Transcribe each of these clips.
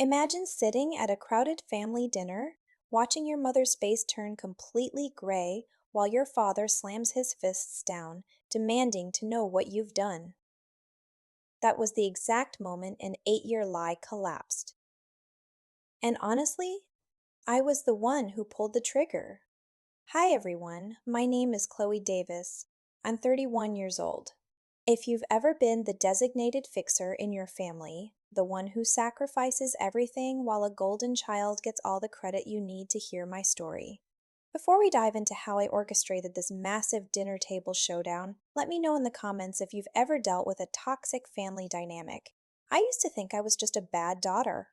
Imagine sitting at a crowded family dinner, watching your mother's face turn completely gray while your father slams his fists down, demanding to know what you've done. That was the exact moment an 8-year lie collapsed. And honestly, I was the one who pulled the trigger. Hi everyone, my name is Chloe Davis. I'm 31 years old. If you've ever been the designated fixer in your family, the one who sacrifices everything while a golden child gets all the credit you need to hear my story. Before we dive into how I orchestrated this massive dinner table showdown, let me know in the comments if you've ever dealt with a toxic family dynamic. I used to think I was just a bad daughter.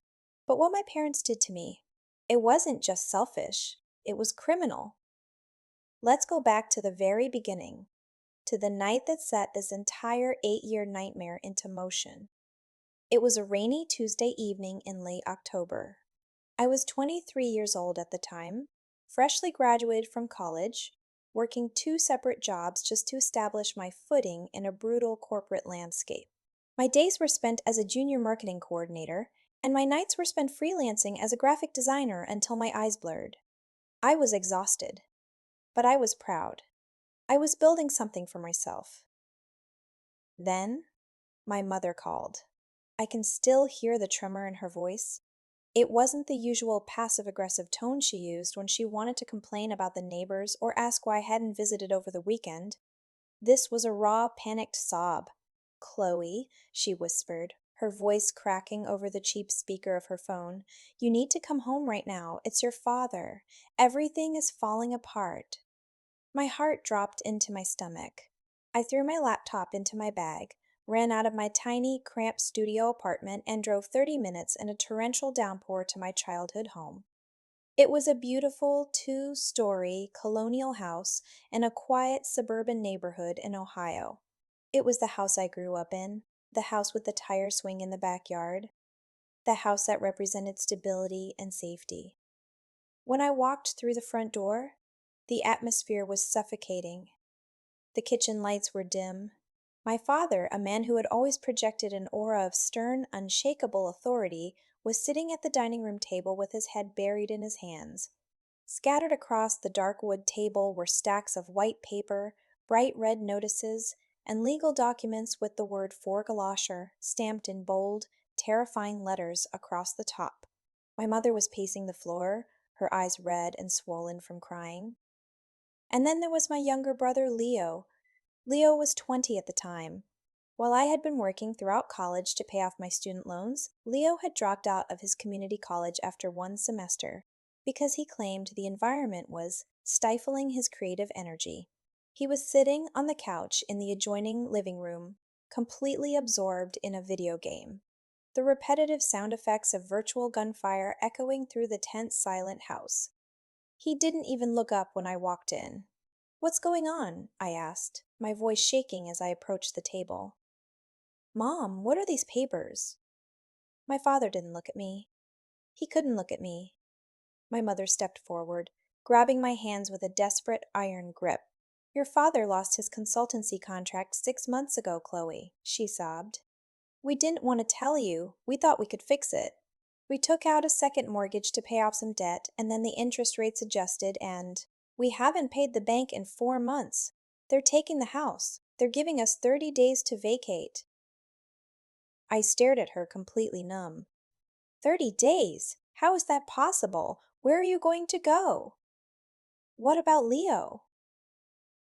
But what my parents did to me, it wasn't just selfish, it was criminal. Let's go back to the very beginning, to the night that set this entire 8-year nightmare into motion. It was a rainy Tuesday evening in late October. I was 23 years old at the time, freshly graduated from college, working two separate jobs just to establish my footing in a brutal corporate landscape. My days were spent as a junior marketing coordinator, and my nights were spent freelancing as a graphic designer until my eyes blurred. I was exhausted, but I was proud. I was building something for myself. Then, my mother called. I can still hear the tremor in her voice. It wasn't the usual passive-aggressive tone she used when she wanted to complain about the neighbors or ask why I hadn't visited over the weekend. This was a raw, panicked sob. "Chloe," she whispered, her voice cracking over the cheap speaker of her phone, "you need to come home right now. It's your father. Everything is falling apart." My heart dropped into my stomach. I threw my laptop into my bag, ran out of my tiny, cramped studio apartment, and drove 30 minutes in a torrential downpour to my childhood home. It was a beautiful two-story colonial house in a quiet suburban neighborhood in Ohio. It was the house I grew up in, the house with the tire swing in the backyard, the house that represented stability and safety. When I walked through the front door, the atmosphere was suffocating. The kitchen lights were dim. My father, a man who had always projected an aura of stern, unshakable authority, was sitting at the dining room table with his head buried in his hands. Scattered across the dark wood table were stacks of white paper, bright red notices, and legal documents with the word "foreclosure" stamped in bold, terrifying letters across the top. My mother was pacing the floor, her eyes red and swollen from crying. And then there was my younger brother, Leo. Leo was 20 at the time. While I had been working throughout college to pay off my student loans, Leo had dropped out of his community college after one semester because he claimed the environment was stifling his creative energy. He was sitting on the couch in the adjoining living room, completely absorbed in a video game, the repetitive sound effects of virtual gunfire echoing through the tense, silent house. He didn't even look up when I walked in. "What's going on?" I asked, my voice shaking as I approached the table. "Mom, what are these papers?" My father didn't look at me. He couldn't look at me. My mother stepped forward, grabbing my hands with a desperate iron grip. "Your father lost his consultancy contract 6 months ago, Chloe," she sobbed. "We didn't want to tell you. We thought we could fix it. We took out a second mortgage to pay off some debt, and then the interest rates adjusted, and we haven't paid the bank in 4 months. They're taking the house. They're giving us 30 days to vacate." I stared at her completely numb. 30 days? How is that possible? Where are you going to go? What about Leo?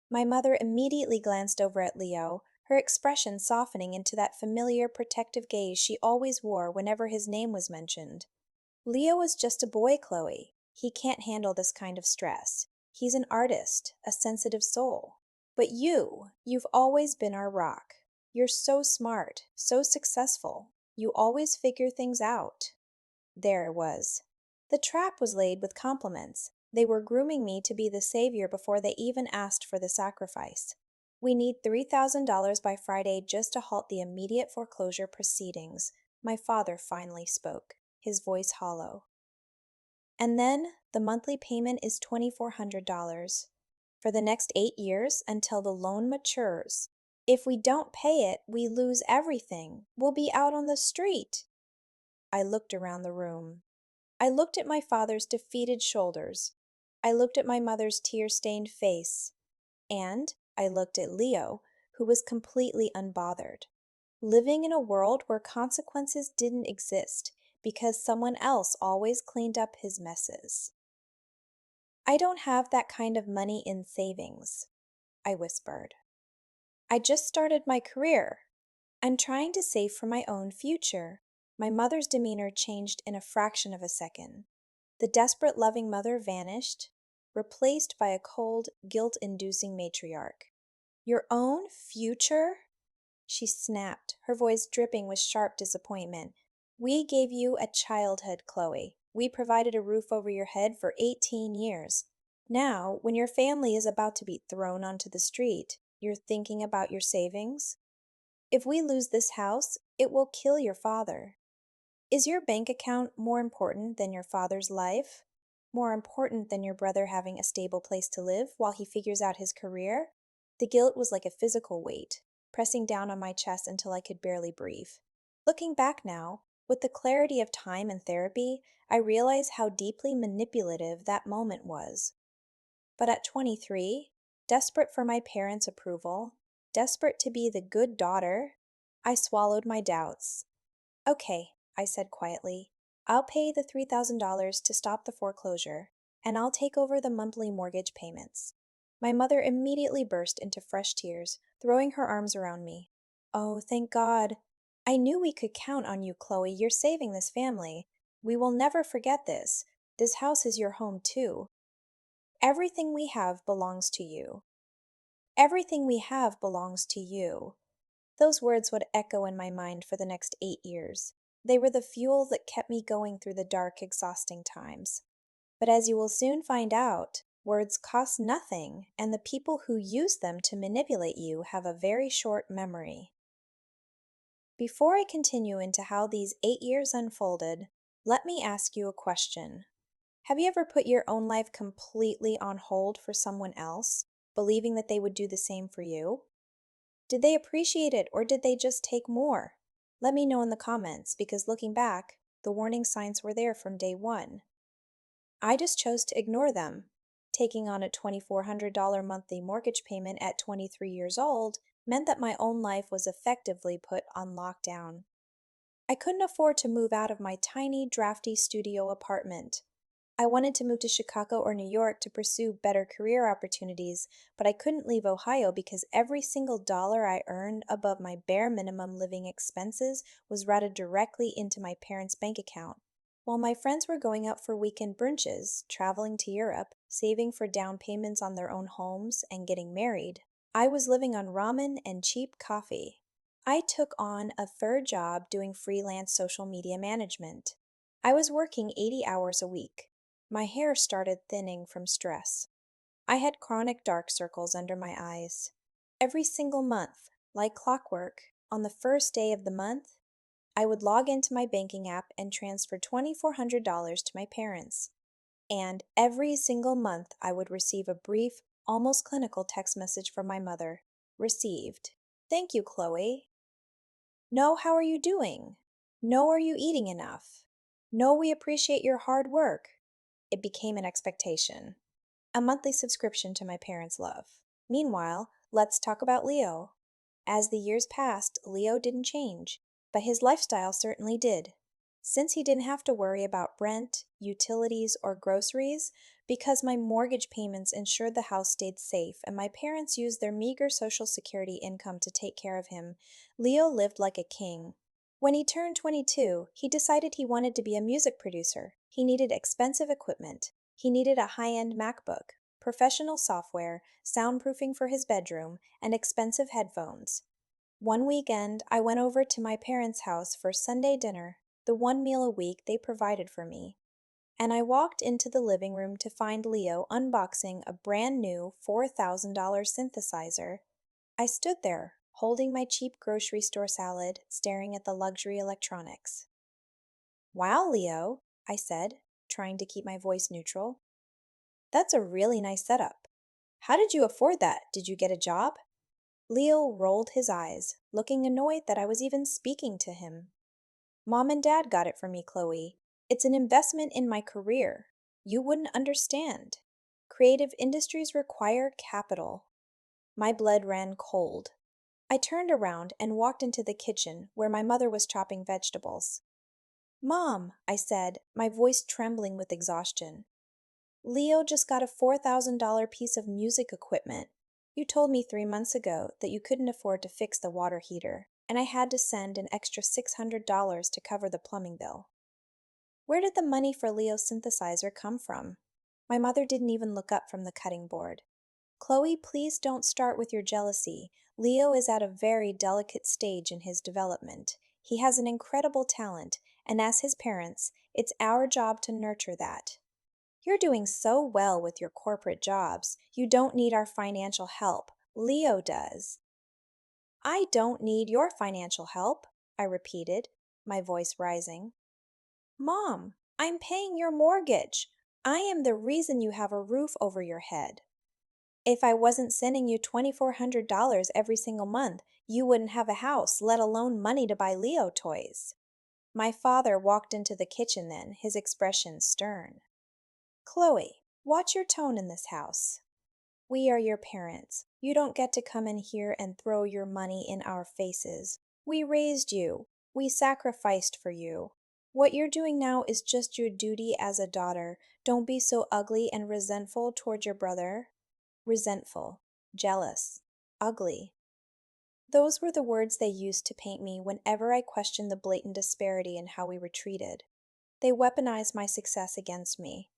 My mother immediately glanced over at Leo, her expression softening into that familiar protective gaze she always wore whenever his name was mentioned. "Leo is just a boy, Chloe. He can't handle this kind of stress. He's an artist, a sensitive soul. But you've always been our rock. You're so smart, so successful. You always figure things out." There it was. The trap was laid with compliments. They were grooming me to be the savior before they even asked for the sacrifice. "We need $3,000 by Friday just to halt the immediate foreclosure proceedings," my father finally spoke, his voice hollow. "And then the monthly payment is $2,400 for the next 8 years until the loan matures. If we don't pay it, we lose everything. We'll be out on the street." I looked around the room. I looked at my father's defeated shoulders. I looked at my mother's tear-stained face. And I looked at Leo, who was completely unbothered, living in a world where consequences didn't exist because someone else always cleaned up his messes. I don't have that kind of money in savings, I whispered. I just started my career. I'm trying to save for my own future. My mother's demeanor changed in a fraction of a second. The desperate, loving mother vanished, replaced by a cold, guilt-inducing matriarch. Your own future? She snapped, her voice dripping with sharp disappointment. We gave you a childhood, Chloe. We provided a roof over your head for 18 years. Now, when your family is about to be thrown onto the street, you're thinking about your savings? If we lose this house, it will kill your father. Is your bank account more important than your father's life? More important than your brother having a stable place to live while he figures out his career? The guilt was like a physical weight, pressing down on my chest until I could barely breathe. Looking back now, with the clarity of time and therapy, I realize how deeply manipulative that moment was. But at 23, desperate for my parents' approval, desperate to be the good daughter, I swallowed my doubts. Okay, I said quietly. I'll pay the $3,000 to stop the foreclosure, and I'll take over the monthly mortgage payments. My mother immediately burst into fresh tears, throwing her arms around me. Oh, thank God. I knew we could count on you, Chloe. You're saving this family. We will never forget this. This house is your home, too. Everything we have belongs to you. Everything we have belongs to you. Those words would echo in my mind for the next 8 years. They were the fuel that kept me going through the dark, exhausting times. But as you will soon find out, words cost nothing, and the people who use them to manipulate you have a very short memory. Before I continue into how these 8 years unfolded, let me ask you a question. Have you ever put your own life completely on hold for someone else, believing that they would do the same for you? Did they appreciate it or did they just take more? Let me know in the comments because looking back, the warning signs were there from day one. I just chose to ignore them. Taking on a $2,400 monthly mortgage payment at 23 years old meant that my own life was effectively put on lockdown. I couldn't afford to move out of my tiny, drafty studio apartment. I wanted to move to Chicago or New York to pursue better career opportunities, but I couldn't leave Ohio because every single dollar I earned above my bare minimum living expenses was routed directly into my parents' bank account. While my friends were going out for weekend brunches, traveling to Europe, saving for down payments on their own homes, and getting married, I was living on ramen and cheap coffee. I took on a third job doing freelance social media management. I was working 80 hours a week. My hair started thinning from stress. I had chronic dark circles under my eyes. Every single month, like clockwork, on the first day of the month, I would log into my banking app and transfer $2,400 to my parents. And every single month, I would receive a brief, almost clinical text message from my mother. Received. Thank you, Chloe. No, how are you doing? No, are you eating enough? No, we appreciate your hard work. It became an expectation, a monthly subscription to my parents' love. Meanwhile, let's talk about Leo. As the years passed, Leo didn't change, but his lifestyle certainly did. Since he didn't have to worry about rent, utilities, or groceries, because my mortgage payments ensured the house stayed safe and my parents used their meager Social Security income to take care of him, Leo lived like a king. When he turned 22, he decided he wanted to be a music producer. He needed expensive equipment. He needed a high-end MacBook, professional software, soundproofing for his bedroom, and expensive headphones. One weekend, I went over to my parents' house for Sunday dinner, the one meal a week they provided for me. And I walked into the living room to find Leo unboxing a brand new $4,000 synthesizer. I stood there, holding my cheap grocery store salad, staring at the luxury electronics. Wow, Leo, I said, trying to keep my voice neutral. That's a really nice setup. How did you afford that? Did you get a job? Leo rolled his eyes, looking annoyed that I was even speaking to him. Mom and Dad got it for me, Chloe. It's an investment in my career. You wouldn't understand. Creative industries require capital. My blood ran cold. I turned around and walked into the kitchen where my mother was chopping vegetables. Mom, I said, my voice trembling with exhaustion. Leo just got a $4,000 piece of music equipment. You told me 3 months ago that you couldn't afford to fix the water heater, and I had to send an extra $600 to cover the plumbing bill. Where did the money for Leo's synthesizer come from? My mother didn't even look up from the cutting board. Chloe, please don't start with your jealousy. Leo is at a very delicate stage in his development. He has an incredible talent, and as his parents, it's our job to nurture that. You're doing so well with your corporate jobs. You don't need our financial help. Leo does. I don't need your financial help, I repeated, my voice rising. Mom, I'm paying your mortgage. I am the reason you have a roof over your head. If I wasn't sending you $2,400 every single month, you wouldn't have a house, let alone money to buy Leo toys. My father walked into the kitchen then, his expression stern. Chloe, watch your tone in this house. We are your parents. You don't get to come in here and throw your money in our faces. We raised you. We sacrificed for you. What you're doing now is just your duty as a daughter. Don't be so ugly and resentful toward your brother. Resentful, jealous, ugly. Those were the words they used to paint me whenever I questioned the blatant disparity in how we were treated. They weaponized my success against me.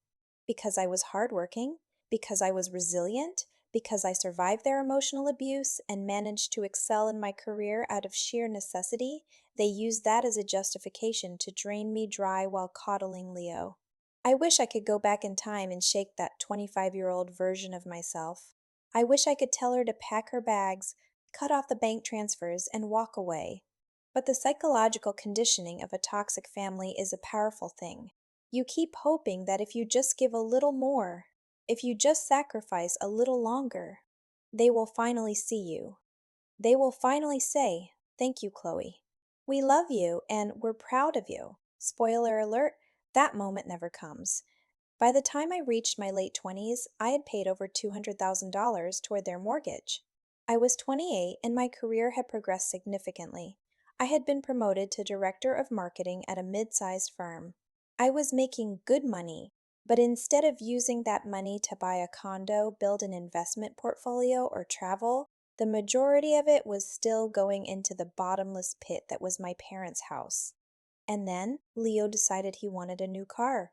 Because I was hardworking, because I was resilient, because I survived their emotional abuse and managed to excel in my career out of sheer necessity, they used that as a justification to drain me dry while coddling Leo. I wish I could go back in time and shake that 25-year-old version of myself. I wish I could tell her to pack her bags, cut off the bank transfers, and walk away. But the psychological conditioning of a toxic family is a powerful thing. You keep hoping that if you just give a little more, if you just sacrifice a little longer, they will finally see you. They will finally say, "Thank you, Chloe. We love you and we're proud of you." Spoiler alert, that moment never comes. By the time I reached my late 20s, I had paid over $200,000 toward their mortgage. I was 28 and my career had progressed significantly. I had been promoted to director of marketing at a mid-sized firm. I was making good money, but instead of using that money to buy a condo, build an investment portfolio, or travel, the majority of it was still going into the bottomless pit that was my parents' house. And then Leo decided he wanted a new car.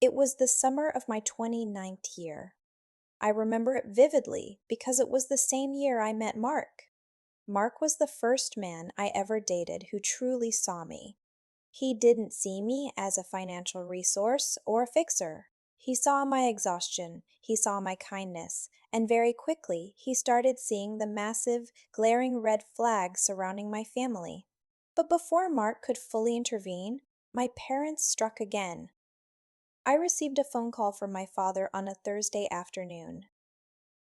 It was the summer of my 29th year. I remember it vividly because it was the same year I met Mark. Mark was the first man I ever dated who truly saw me. He didn't see me as a financial resource or a fixer. He saw my exhaustion, he saw my kindness, and very quickly he started seeing the massive, glaring red flags surrounding my family. But before Mark could fully intervene, my parents struck again. I received a phone call from my father on a Thursday afternoon.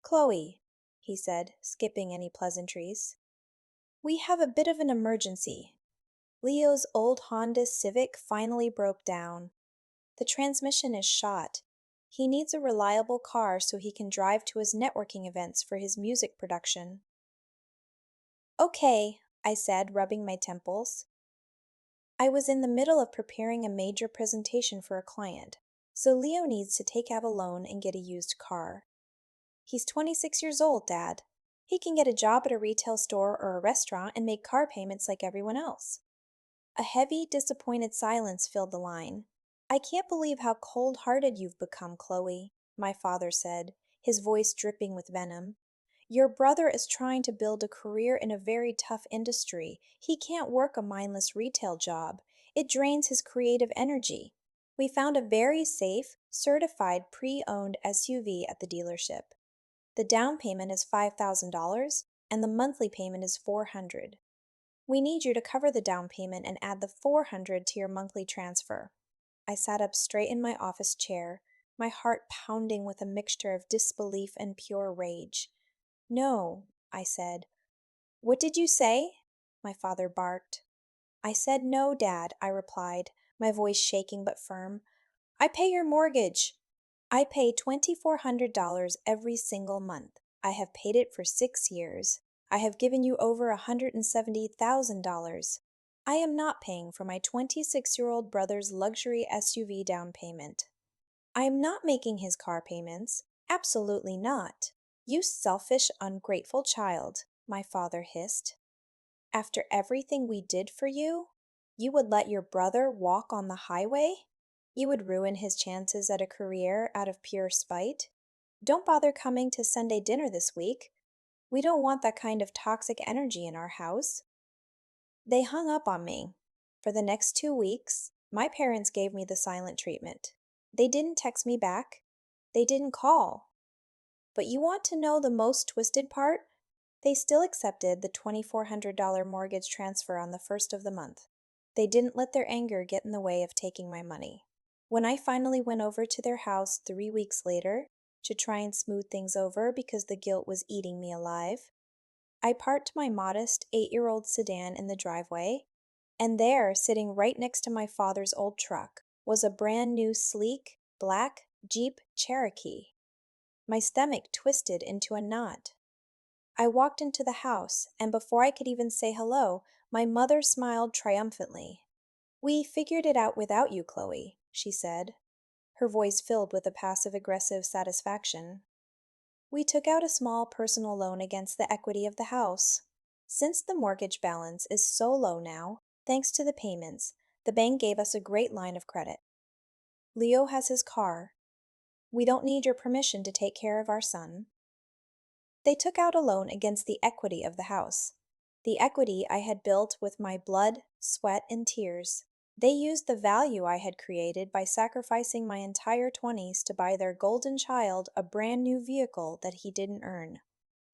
"Chloe," he said, skipping any pleasantries, "we have a bit of an emergency. Leo's old Honda Civic finally broke down. The transmission is shot. He needs a reliable car so he can drive to his networking events for his music production." "Okay," I said, rubbing my temples. I was in the middle of preparing a major presentation for a client, so Leo needs to take out a loan and get a used car. He's 26 years old, Dad. He can get a job at a retail store or a restaurant and make car payments like everyone else. A heavy, disappointed silence filled the line. "I can't believe how cold-hearted you've become, Chloe," my father said, his voice dripping with venom. "Your brother is trying to build a career in a very tough industry. He can't work a mindless retail job. It drains his creative energy. We found a very safe, certified pre-owned SUV at the dealership. The down payment is $5,000 and the monthly payment is $400. We need you to cover the down payment and add the $400 to your monthly transfer." I sat up straight in my office chair, my heart pounding with a mixture of disbelief and pure rage. "No," I said. "What did you say?" my father barked. I said no, Dad, I replied, my voice shaking but firm. I pay your mortgage. I pay $2,400 every single month. I have paid it for 6 years. I have given you over $170,000. I am not paying for my 26-year-old brother's luxury SUV down payment. I am not making his car payments. Absolutely not. You selfish, ungrateful child, my father hissed. After everything we did for you, you would let your brother walk on the highway? You would ruin his chances at a career out of pure spite? Don't bother coming to Sunday dinner this week. We don't want that kind of toxic energy in our house. They hung up on me. For the next 2 weeks, my parents gave me the silent treatment. They didn't text me back. They didn't call. But you want to know the most twisted part? They still accepted the $2,400 mortgage transfer on the first of the month. They didn't let their anger get in the way of taking my money. When I finally went over to their house 3 weeks later to try and smooth things over because the guilt was eating me alive, I parked my modest 8-year-old sedan in the driveway, and there, sitting right next to my father's old truck, was a brand new sleek, black Jeep Cherokee. My stomach twisted into a knot. I walked into the house, and before I could even say hello, my mother smiled triumphantly. "We figured it out without you, Chloe," she said, her voice filled with a passive-aggressive satisfaction. "We took out a small personal loan against the equity of the house. Since the mortgage balance is so low now, thanks to the payments, the bank gave us a great line of credit. Leo has his car. We don't need your permission to take care of our son." They took out a loan against the equity of the house, the equity I had built with my blood, sweat, and tears. They used the value I had created by sacrificing my entire 20s to buy their golden child a brand new vehicle that he didn't earn.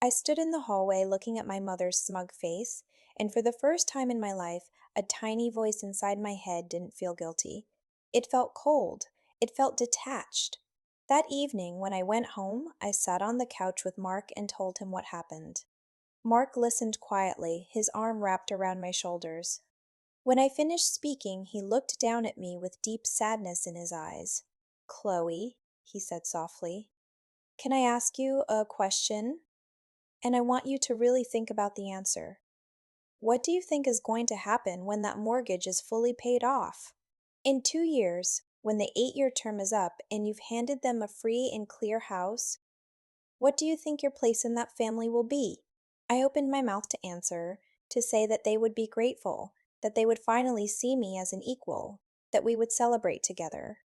I stood in the hallway looking at my mother's smug face, and for the first time in my life, a tiny voice inside my head didn't feel guilty. It felt cold. It felt detached. That evening, when I went home, I sat on the couch with Mark and told him what happened. Mark listened quietly, his arm wrapped around my shoulders. When I finished speaking, he looked down at me with deep sadness in his eyes. "Chloe," he said softly, "can I ask you a question? And I want you to really think about the answer. What do you think is going to happen when that mortgage is fully paid off? In 2 years, when the 8-year term is up and you've handed them a free and clear house, what do you think your place in that family will be?" I opened my mouth to answer, to say that they would be grateful, that they would finally see me as an equal, that we would celebrate together.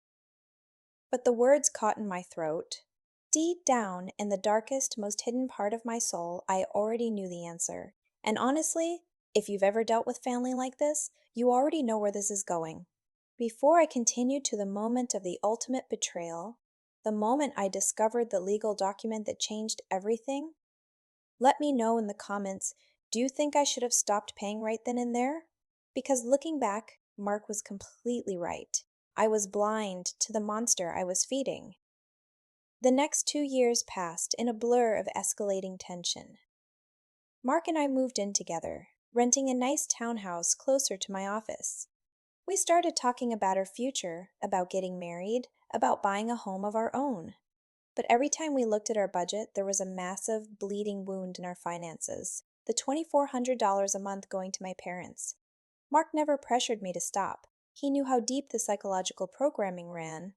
But the words caught in my throat. Deep down, in the darkest, most hidden part of my soul, I already knew the answer. And honestly, if you've ever dealt with family like this, you already know where this is going. Before I continued to the moment of the ultimate betrayal, the moment I discovered the legal document that changed everything, let me know in the comments, do you think I should have stopped paying right then and there? Because looking back, Mark was completely right. I was blind to the monster I was feeding. The next 2 years passed in a blur of escalating tension. Mark and I moved in together, renting a nice townhouse closer to my office. We started talking about our future, about getting married, about buying a home of our own. But every time we looked at our budget, there was a massive, bleeding wound in our finances, the $2,400 a month going to my parents. Mark never pressured me to stop. He knew how deep the psychological programming ran.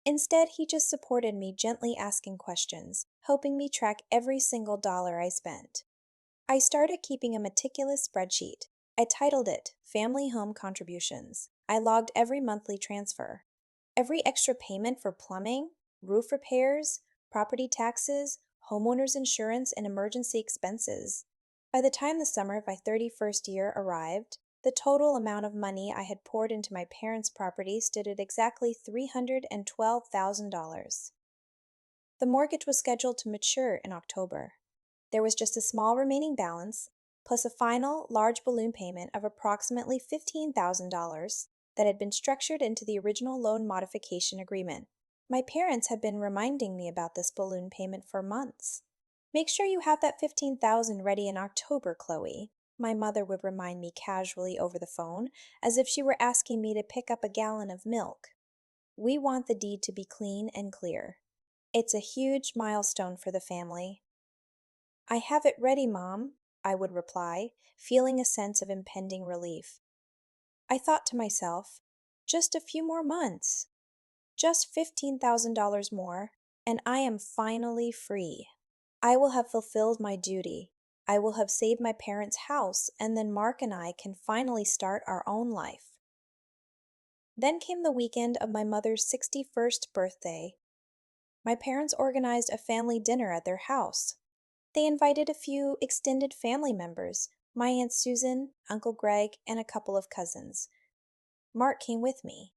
Instead, he just supported me, gently asking questions, helping me track every single dollar I spent. I started keeping a meticulous spreadsheet. I titled it Family Home Contributions. I logged every monthly transfer, every extra payment for plumbing, roof repairs, property taxes, homeowners insurance, and emergency expenses. By the time the summer of my 31st year arrived, the total amount of money I had poured into my parents' property stood at exactly $312,000. The mortgage was scheduled to mature in October. There was just a small remaining balance, plus a final large balloon payment of approximately $15,000 that had been structured into the original loan modification agreement. My parents had been reminding me about this balloon payment for months. "Make sure you have that $15,000 ready in October, Chloe," my mother would remind me casually over the phone, as if she were asking me to pick up a gallon of milk. We want the deed to be clean and clear. It's a huge milestone for the family. I have it ready, Mom, I would reply, feeling a sense of impending relief. I thought to myself, just a few more months, just $15,000 more, and I am finally free. I will have fulfilled my duty. I will have saved my parents' house, and then Mark and I can finally start our own life. Then came the weekend of my mother's 61st birthday. My parents organized a family dinner at their house. They invited a few extended family members, my Aunt Susan, Uncle Greg, and a couple of cousins. Mark came with me.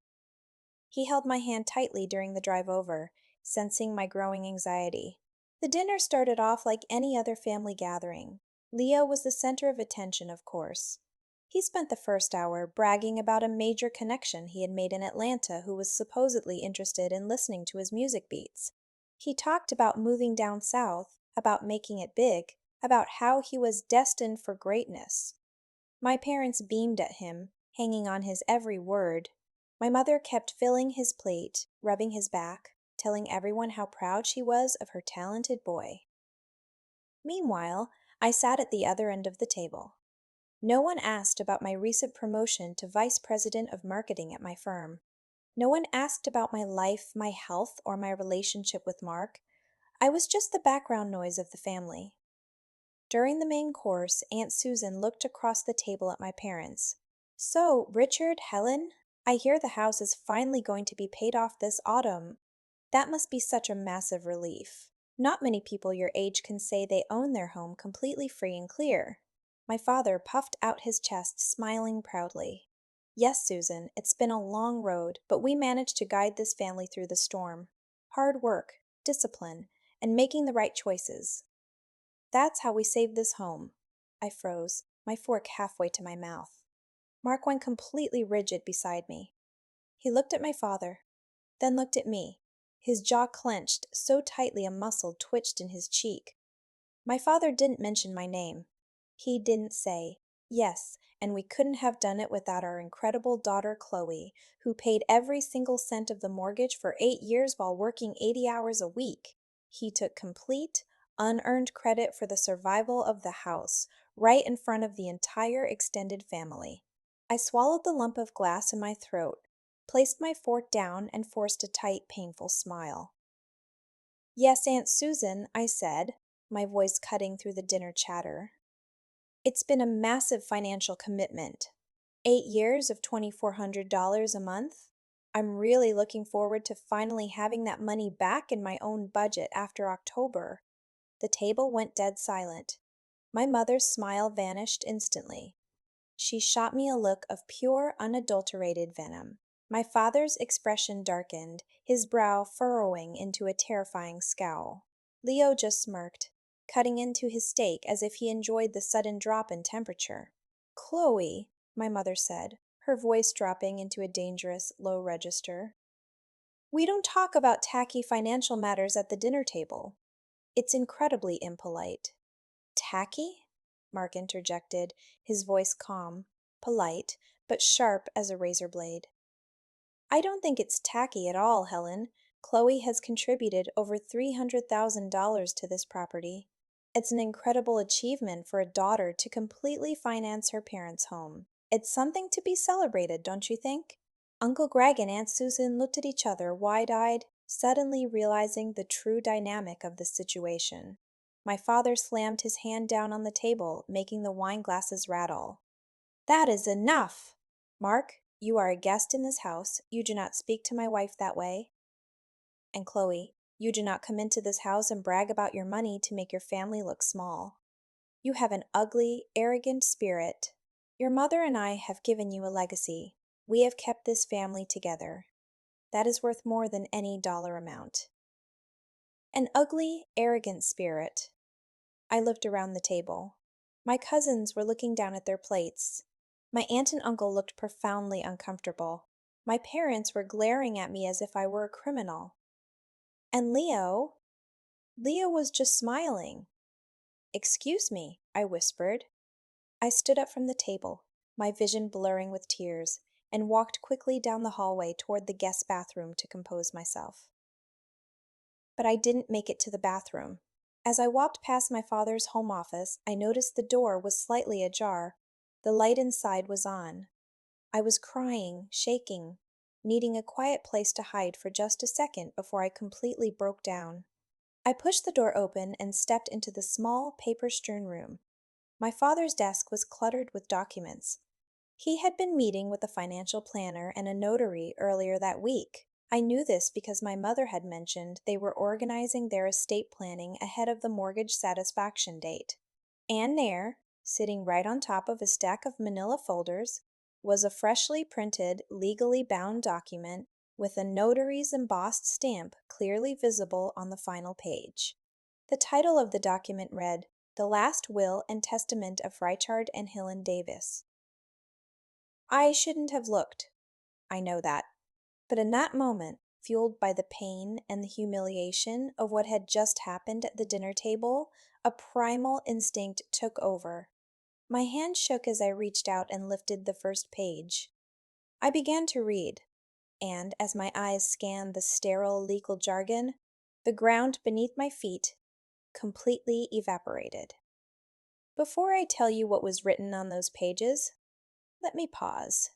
He held my hand tightly during the drive over, sensing my growing anxiety. The dinner started off like any other family gathering. Leo was the center of attention, of course. He spent the first hour bragging about a major connection he had made in Atlanta who was supposedly interested in listening to his music beats. He talked about moving down south, about making it big, about how he was destined for greatness. My parents beamed at him, hanging on his every word. My mother kept filling his plate, rubbing his back, telling everyone how proud she was of her talented boy. Meanwhile, I sat at the other end of the table. No one asked about my recent promotion to vice president of marketing at my firm. No one asked about my life, my health, or my relationship with Mark. I was just the background noise of the family. During the main course, Aunt Susan looked across the table at my parents. So, Richard, Helen, I hear the house is finally going to be paid off this autumn. That must be such a massive relief. Not many people your age can say they own their home completely free and clear. My father puffed out his chest, smiling proudly. Yes, Susan, it's been a long road, but we managed to guide this family through the storm. Hard work, discipline, and making the right choices. That's how we saved this home. I froze, my fork halfway to my mouth. Mark went completely rigid beside me. He looked at my father, then looked at me. His jaw clenched so tightly a muscle twitched in his cheek. My father didn't mention my name. He didn't say, yes, and we couldn't have done it without our incredible daughter Chloe, who paid every single cent of the mortgage for 8 years while working 80 hours a week. He took complete, unearned credit for the survival of the house, right in front of the entire extended family. I swallowed the lump of glass in my throat, placed my fork down, and forced a tight, painful smile. Yes, Aunt Susan, I said, my voice cutting through the dinner chatter. It's been a massive financial commitment. 8 years of $2,400 a month. I'm really looking forward to finally having that money back in my own budget after October. The table went dead silent. My mother's smile vanished instantly. She shot me a look of pure, unadulterated venom. My father's expression darkened, his brow furrowing into a terrifying scowl. Leo just smirked, cutting into his steak as if he enjoyed the sudden drop in temperature. Chloe, my mother said, her voice dropping into a dangerous, low register. We don't talk about tacky financial matters at the dinner table. It's incredibly impolite. Tacky? Mark interjected, his voice calm, polite, but sharp as a razor blade. I don't think it's tacky at all, Helen. Chloe has contributed over $300,000 to this property. It's an incredible achievement for a daughter to completely finance her parents' home. It's something to be celebrated, don't you think? Uncle Greg and Aunt Susan looked at each other wide-eyed, suddenly realizing the true dynamic of the situation. My father slammed his hand down on the table, making the wine glasses rattle. That is enough! Mark, you are a guest in this house. You do not speak to my wife that way. And Chloe, you do not come into this house and brag about your money to make your family look small. You have an ugly, arrogant spirit. Your mother and I have given you a legacy. We have kept this family together. That is worth more than any dollar amount. An ugly, arrogant spirit. I looked around the table. My cousins were looking down at their plates. My aunt and uncle looked profoundly uncomfortable. My parents were glaring at me as if I were a criminal. And Leo was just smiling. Excuse me, I whispered. I stood up from the table, my vision blurring with tears, and walked quickly down the hallway toward the guest bathroom to compose myself. But I didn't make it to the bathroom. As I walked past my father's home office, I noticed the door was slightly ajar. The light inside was on. I was crying, shaking, needing a quiet place to hide for just a second before I completely broke down. I pushed the door open and stepped into the small, paper-strewn room. My father's desk was cluttered with documents. He had been meeting with a financial planner and a notary earlier that week. I knew this because my mother had mentioned they were organizing their estate planning ahead of the mortgage satisfaction date. And there, sitting right on top of a stack of manila folders, was a freshly printed, legally bound document with a notary's embossed stamp clearly visible on the final page. The title of the document read, "The Last Will and Testament of Reichard and Helen Davis." I shouldn't have looked, I know that. But in that moment, fueled by the pain and the humiliation of what had just happened at the dinner table, a primal instinct took over. My hand shook as I reached out and lifted the first page. I began to read, and as my eyes scanned the sterile legal jargon, the ground beneath my feet completely evaporated. Before I tell you what was written on those pages, let me pause.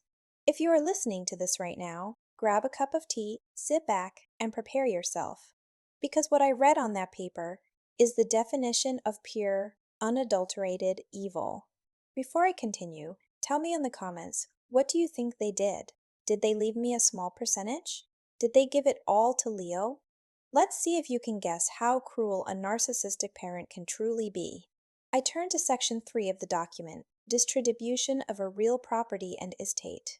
If you are listening to this right now, grab a cup of tea, sit back, and prepare yourself. Because what I read on that paper is the definition of pure, unadulterated evil. Before I continue, tell me in the comments, what do you think they did? Did they leave me a small percentage? Did they give it all to Leo? Let's see if you can guess how cruel a narcissistic parent can truly be. I turn to section 3 of the document, distribution of a real property and estate.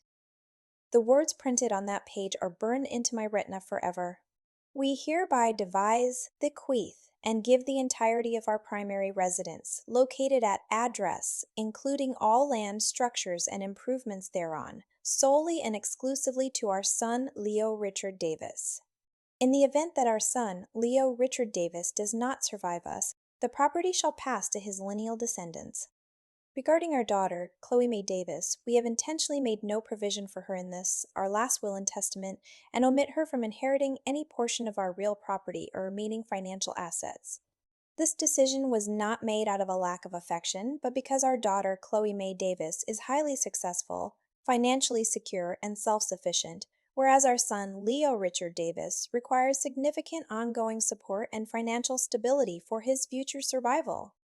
The words printed on that page are burned into my retina forever. We hereby devise, bequeath, and give the entirety of our primary residence, located at address, including all land, structures, and improvements thereon, solely and exclusively to our son, Leo Richard Davis. In the event that our son, Leo Richard Davis, does not survive us, the property shall pass to his lineal descendants. Regarding our daughter, Chloe May Davis, we have intentionally made no provision for her in this, our last will and testament, and omit her from inheriting any portion of our real property or remaining financial assets. This decision was not made out of a lack of affection, but because our daughter, Chloe May Davis, is highly successful, financially secure, and self-sufficient, whereas our son, Leo Richard Davis, requires significant ongoing support and financial stability for his future survival.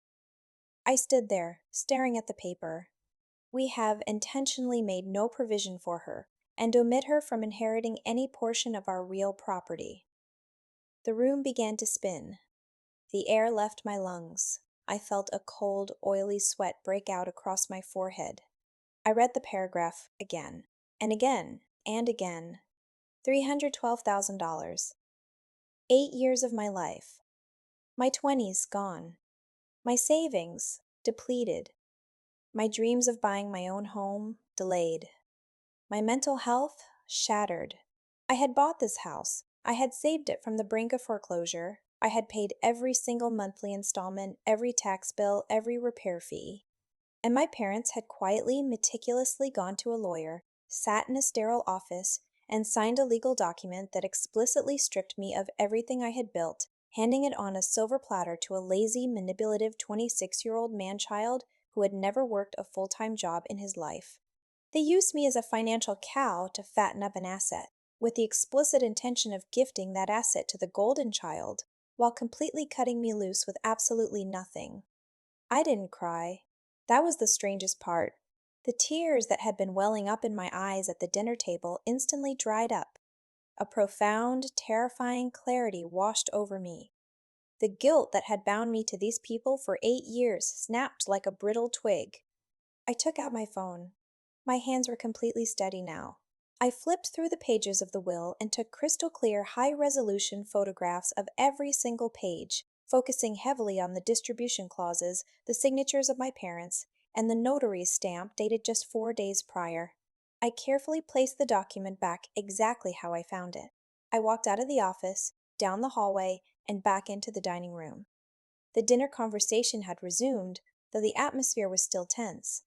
I stood there, staring at the paper. We have intentionally made no provision for her, and omit her from inheriting any portion of our real property. The room began to spin. The air left my lungs. I felt a cold, oily sweat break out across my forehead. I read the paragraph again, and again, and again. $312,000. 8 years of my life. My 20s gone. My savings depleted. My dreams of buying my own home delayed. My mental health shattered. I had bought this house. I had saved it from the brink of foreclosure. I had paid every single monthly installment, every tax bill, every repair fee. And my parents had quietly, meticulously gone to a lawyer, sat in a sterile office, and signed a legal document that explicitly stripped me of everything I had built, handing it on a silver platter to a lazy, manipulative 26-year-old man-child who had never worked a full-time job in his life. They used me as a financial cow to fatten up an asset, with the explicit intention of gifting that asset to the golden child, while completely cutting me loose with absolutely nothing. I didn't cry. That was the strangest part. The tears that had been welling up in my eyes at the dinner table instantly dried up. A profound, terrifying clarity washed over me. The guilt that had bound me to these people for 8 years snapped like a brittle twig. I took out my phone. My hands were completely steady now. I flipped through the pages of the will and took crystal clear, high-resolution photographs of every single page, focusing heavily on the distribution clauses, the signatures of my parents, and the notary's stamp dated just 4 days prior. I carefully placed the document back exactly how I found it. I walked out of the office, down the hallway, and back into the dining room. The dinner conversation had resumed, though the atmosphere was still tense.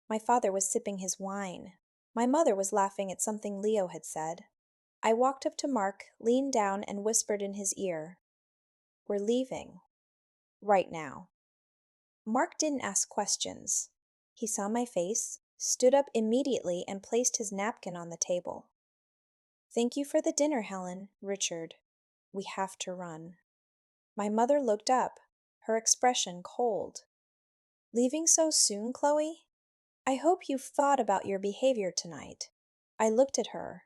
My father was sipping his wine. My mother was laughing at something Leo had said. I walked up to Mark, leaned down, and whispered in his ear, "We're leaving. Right now." Mark didn't ask questions. He saw my face, stood up immediately, and placed his napkin on the table. "Thank you for the dinner, Helen. Richard. We have to run." My mother looked up, her expression cold. "Leaving so soon, Chloe? I hope you've thought about your behavior tonight." I looked at her.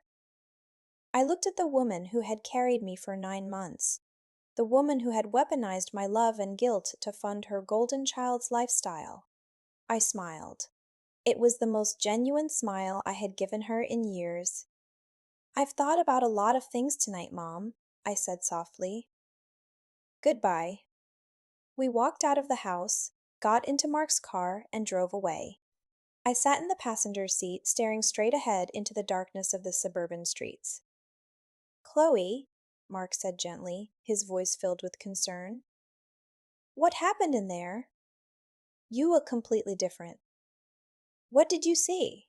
I looked at the woman who had carried me for 9 months, the woman who had weaponized my love and guilt to fund her golden child's lifestyle. I smiled. It was the most genuine smile I had given her in years. "I've thought about a lot of things tonight, Mom," I said softly. "Goodbye." We walked out of the house, got into Mark's car, and drove away. I sat in the passenger seat, staring straight ahead into the darkness of the suburban streets. "Chloe," Mark said gently, his voice filled with concern. "What happened in there? You look completely different. What did you see?"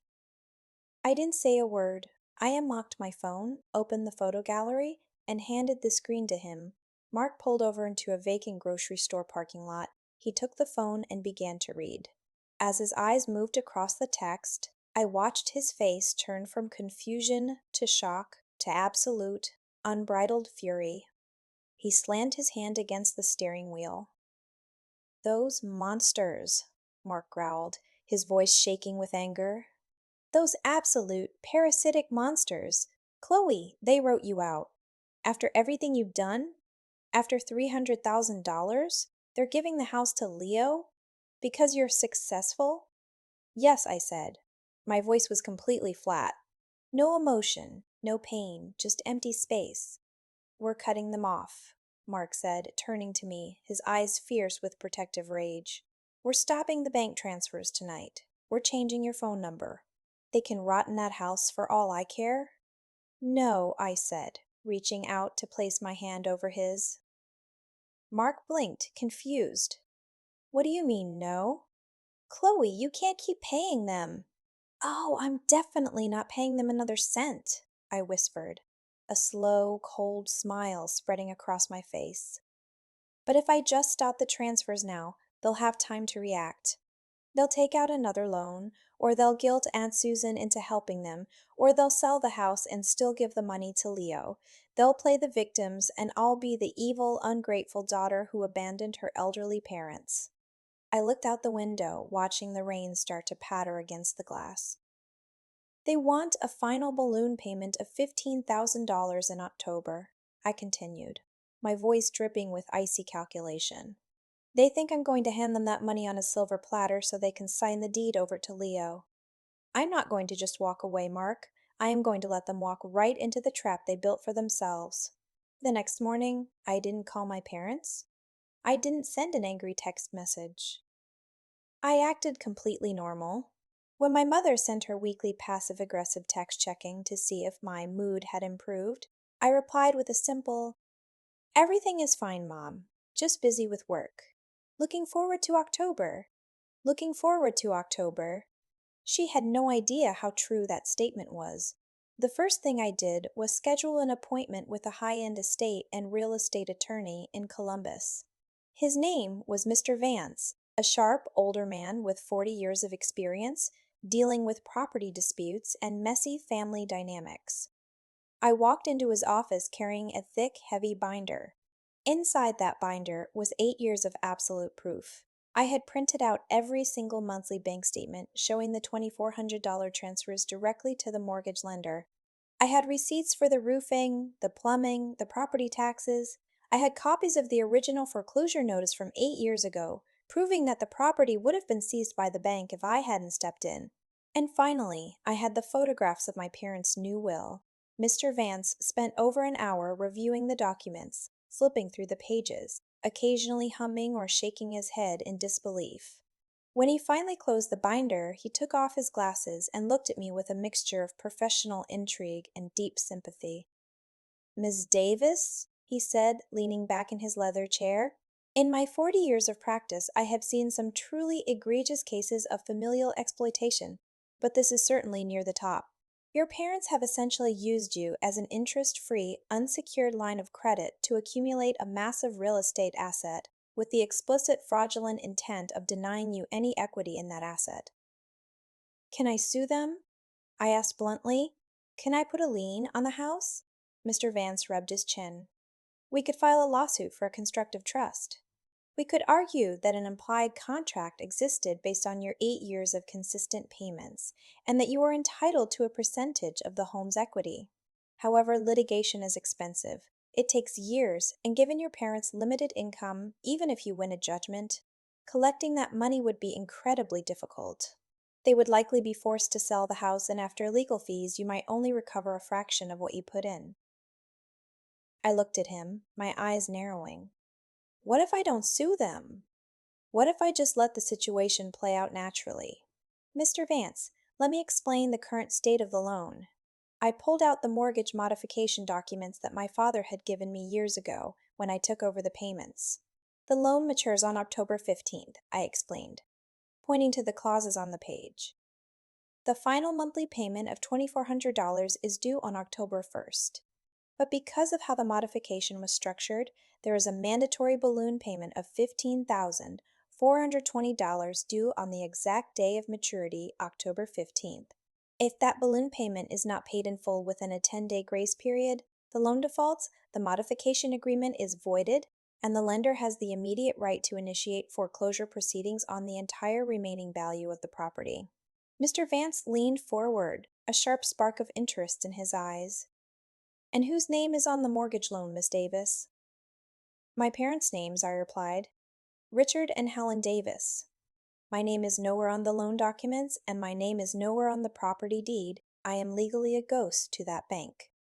I didn't say a word. I unlocked my phone, opened the photo gallery, and handed the screen to him. Mark pulled over into a vacant grocery store parking lot. He took the phone and began to read. As his eyes moved across the text, I watched his face turn from confusion to shock to absolute, unbridled fury. He slammed his hand against the steering wheel. "Those monsters," Mark growled, his voice shaking with anger. "Those absolute, parasitic monsters. Chloe, they wrote you out. After everything you've done, after $300,000, they're giving the house to Leo? Because you're successful?" "Yes," I said. My voice was completely flat. No emotion, no pain, just empty space. "We're cutting them off," Mark said, turning to me, his eyes fierce with protective rage. "We're stopping the bank transfers tonight. We're changing your phone number. They can rot in that house for all I care." "No," I said, reaching out to place my hand over his. Mark blinked, confused. "What do you mean, no?" "Chloe, you can't keep paying them." "Oh, I'm definitely not paying them another cent," I whispered, a slow, cold smile spreading across my face. "But if I just stop the transfers now, they'll have time to react. They'll take out another loan, or they'll guilt Aunt Susan into helping them, or they'll sell the house and still give the money to Leo. They'll play the victims, and I'll be the evil, ungrateful daughter who abandoned her elderly parents." I looked out the window, watching the rain start to patter against the glass. "They want a final balloon payment of $15,000 in October," I continued, my voice dripping with icy calculation. "They think I'm going to hand them that money on a silver platter so they can sign the deed over to Leo. I'm not going to just walk away, Mark. I am going to let them walk right into the trap they built for themselves." The next morning, I didn't call my parents. I didn't send an angry text message. I acted completely normal. When my mother sent her weekly passive-aggressive text checking to see if my mood had improved, I replied with a simple, "Everything is fine, Mom. Just busy with work. Looking forward to October. Looking forward to October." She had no idea how true that statement was. The first thing I did was schedule an appointment with a high-end estate and real estate attorney in Columbus. His name was Mr. Vance, a sharp, older man with 40 years of experience dealing with property disputes and messy family dynamics. I walked into his office carrying a thick, heavy binder. Inside that binder was 8 years of absolute proof. I had printed out every single monthly bank statement showing the $2,400 transfers directly to the mortgage lender. I had receipts for the roofing, the plumbing, the property taxes. I had copies of the original foreclosure notice from 8 years ago, proving that the property would have been seized by the bank if I hadn't stepped in. And finally, I had the photographs of my parents' new will. Mr. Vance spent over an hour reviewing the documents, flipping through the pages, occasionally humming or shaking his head in disbelief. When he finally closed the binder, he took off his glasses and looked at me with a mixture of professional intrigue and deep sympathy. "Miss Davis?" he said, leaning back in his leather chair. In my 40 years of practice, I have seen some truly egregious cases of familial exploitation, but this is certainly near the top. Your parents have essentially used you as an interest free, unsecured line of credit to accumulate a massive real estate asset with the explicit fraudulent intent of denying you any equity in that asset. Can I sue them? I asked bluntly. Can I put a lien on the house? Mr. Vance rubbed his chin. We could file a lawsuit for a constructive trust. We could argue that an implied contract existed based on your 8 years of consistent payments, and that you are entitled to a percentage of the home's equity. However, litigation is expensive. It takes years, and given your parents' limited income, even if you win a judgment, collecting that money would be incredibly difficult. They would likely be forced to sell the house, and after legal fees, you might only recover a fraction of what you put in. I looked at him, my eyes narrowing. What if I don't sue them? What if I just let the situation play out naturally? Mr. Vance, let me explain the current state of the loan. I pulled out the mortgage modification documents that my father had given me years ago when I took over the payments. The loan matures on October 15th, I explained, pointing to the clauses on the page. The final monthly payment of $2,400 is due on October 1st. But because of how the modification was structured, there is a mandatory balloon payment of $15,420 due on the exact day of maturity, October 15th. If that balloon payment is not paid in full within a 10-day grace period, the loan defaults, the modification agreement is voided, and the lender has the immediate right to initiate foreclosure proceedings on the entire remaining value of the property. Mr. Vance leaned forward, a sharp spark of interest in his eyes. And whose name is on the mortgage loan, Miss Davis? My parents' names, I replied. Richard and Helen Davis. My name is nowhere on the loan documents, and my name is nowhere on the property deed. I am legally a ghost to that bank.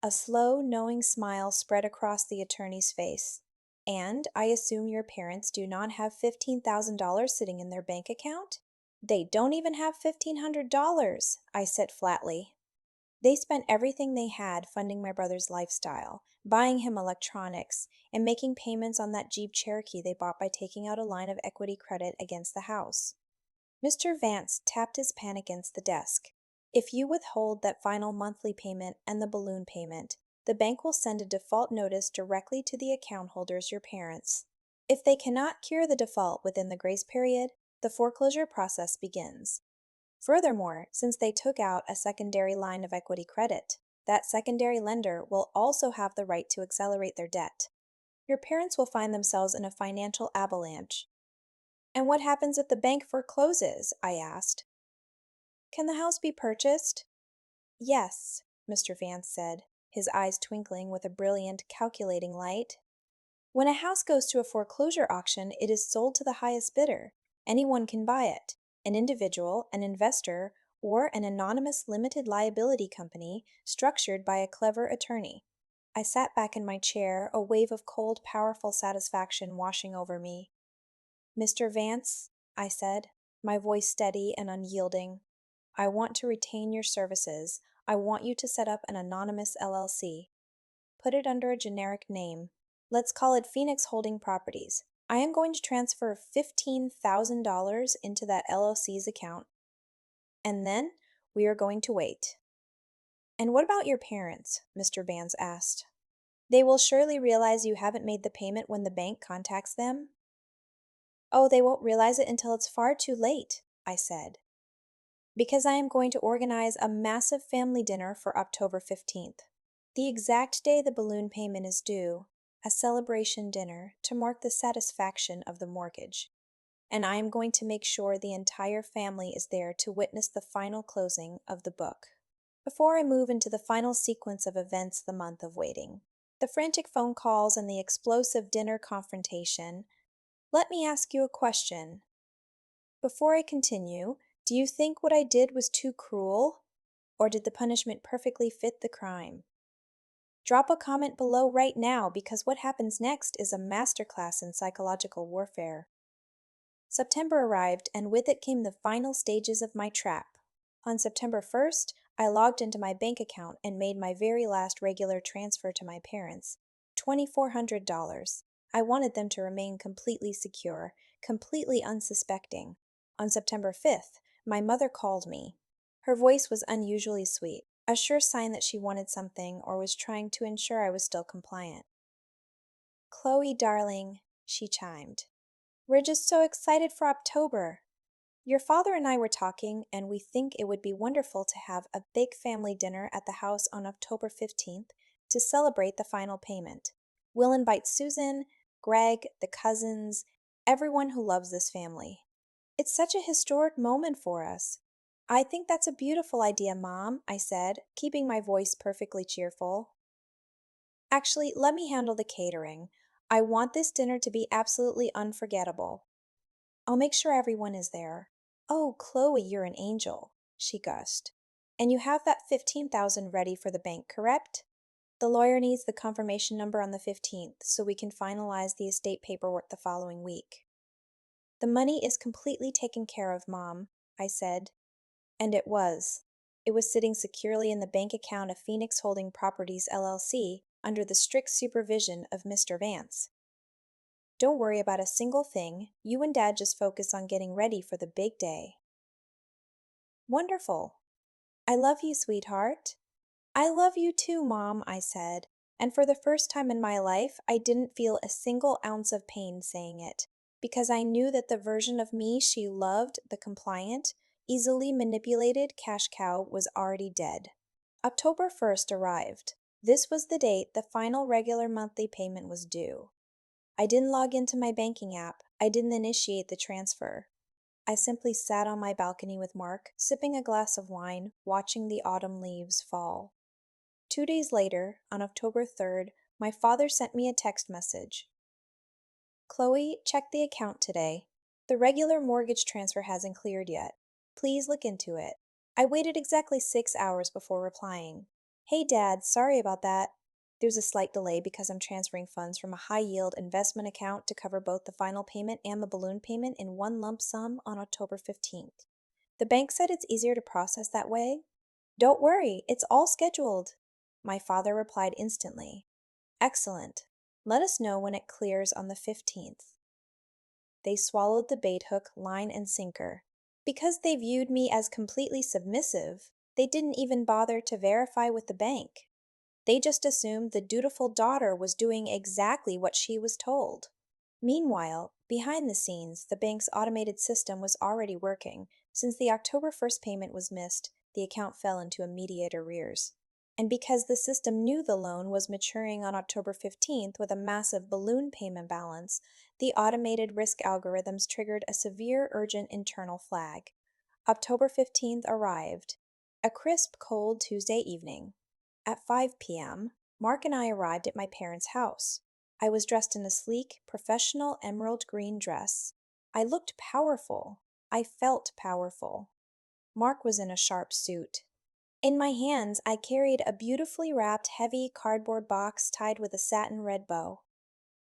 A slow, knowing smile spread across the attorney's face. And I assume your parents do not have $15,000 sitting in their bank account? They don't even have $1,500, I said flatly. They spent everything they had funding my brother's lifestyle, buying him electronics, and making payments on that Jeep Cherokee they bought by taking out a line of equity credit against the house. Mr. Vance tapped his pen against the desk. If you withhold that final monthly payment and the balloon payment, the bank will send a default notice directly to the account holders, your parents. If they cannot cure the default within the grace period, the foreclosure process begins. Furthermore, since they took out a secondary line of equity credit, that secondary lender will also have the right to accelerate their debt. Your parents will find themselves in a financial avalanche. And what happens if the bank forecloses? I asked. Can the house be purchased? Yes, Mr. Vance said, his eyes twinkling with a brilliant, calculating light. When a house goes to a foreclosure auction, it is sold to the highest bidder. Anyone can buy it. An individual, an investor, or an anonymous limited liability company structured by a clever attorney. I sat back in my chair, a wave of cold, powerful satisfaction washing over me. Mr. Vance, I said, my voice steady and unyielding, I want to retain your services. I want you to set up an anonymous LLC. Put it under a generic name. Let's call it Phoenix Holding Properties. I am going to transfer $15,000 into that LLC's account. And then we are going to wait. And what about your parents? Mr. Vance asked. They will surely realize you haven't made the payment when the bank contacts them? Oh, they won't realize it until it's far too late, I said. Because I am going to organize a massive family dinner for October 15th. The exact day the balloon payment is due, a celebration dinner to mark the satisfaction of the mortgage. And I am going to make sure the entire family is there to witness the final closing of the book. Before I move into the final sequence of events the month of waiting, the frantic phone calls and the explosive dinner confrontation, let me ask you a question. Before I continue, do you think what I did was too cruel? Or did the punishment perfectly fit the crime? Drop a comment below right now because what happens next is a masterclass in psychological warfare. September arrived, and with it came the final stages of my trap. On September 1st, I logged into my bank account and made my very last regular transfer to my parents, $2,400. I wanted them to remain completely secure, completely unsuspecting. On September 5th, my mother called me. Her voice was unusually sweet, a sure sign that she wanted something or was trying to ensure I was still compliant. "Chloe, darling," she chimed. "We're just so excited for October. Your father and I were talking, and we think it would be wonderful to have a big family dinner at the house on October 15th to celebrate the final payment. We'll invite Susan, Greg, the cousins, everyone who loves this family. It's such a historic moment for us." "I think that's a beautiful idea, Mom," I said, keeping my voice perfectly cheerful. "Actually, let me handle the catering. I want this dinner to be absolutely unforgettable. I'll make sure everyone is there." "Oh, Chloe, you're an angel," she gushed. "And you have that 15,000 ready for the bank, correct? The lawyer needs the confirmation number on the 15th so we can finalize the estate paperwork the following week." "The money is completely taken care of, Mom," I said. And it was. It was sitting securely in the bank account of Phoenix Holding Properties, LLC, under the strict supervision of Mr. Vance. "Don't worry about a single thing. You and Dad just focus on getting ready for the big day." "Wonderful. I love you, sweetheart." "I love you too, Mom," I said, and for the first time in my life, I didn't feel a single ounce of pain saying it, because I knew that the version of me she loved, the compliant, easily manipulated cash cow, was already dead. October 1st arrived. This was the date the final regular monthly payment was due. I didn't log into my banking app. I didn't initiate the transfer. I simply sat on my balcony with Mark, sipping a glass of wine, watching the autumn leaves fall. 2 days later, on October 3rd, my father sent me a text message. "Chloe, check the account today. The regular mortgage transfer hasn't cleared yet. Please look into it." I waited exactly 6 hours before replying. "Hey Dad, sorry about that. There's a slight delay because I'm transferring funds from a high-yield investment account to cover both the final payment and the balloon payment in one lump sum on October 15th. The bank said it's easier to process that way." "Don't worry, it's all scheduled." My father replied instantly. "Excellent. Let us know when it clears on the 15th." They swallowed the bait hook, line, and sinker. Because they viewed me as completely submissive, they didn't even bother to verify with the bank. They just assumed the dutiful daughter was doing exactly what she was told. Meanwhile, behind the scenes, the bank's automated system was already working. Since the October 1st payment was missed, the account fell into immediate arrears. And because the system knew the loan was maturing on October 15th with a massive balloon payment balance, the automated risk algorithms triggered a severe urgent internal flag. October 15th arrived, a crisp, cold Tuesday evening. At 5 p.m., Mark and I arrived at my parents' house. I was dressed in a sleek, professional emerald green dress. I looked powerful. I felt powerful. Mark was in a sharp suit. In my hands, I carried a beautifully wrapped, heavy cardboard box tied with a satin red bow.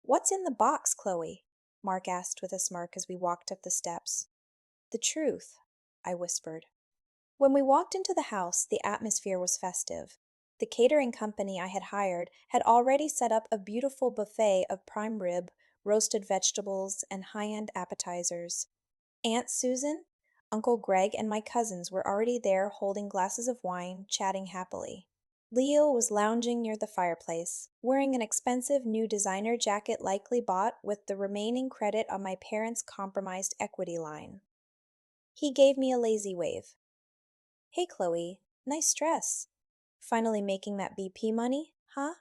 "What's in the box, Chloe?" Mark asked with a smirk as we walked up the steps. "The truth," I whispered. When we walked into the house, the atmosphere was festive. The catering company I had hired had already set up a beautiful buffet of prime rib, roasted vegetables, and high-end appetizers. Aunt Susan, Uncle Greg, and my cousins were already there holding glasses of wine, chatting happily. Leo was lounging near the fireplace, wearing an expensive new designer jacket likely bought with the remaining credit on my parents' compromised equity line. He gave me a lazy wave. "Hey, Chloe, nice dress. Finally making that BP money, huh?"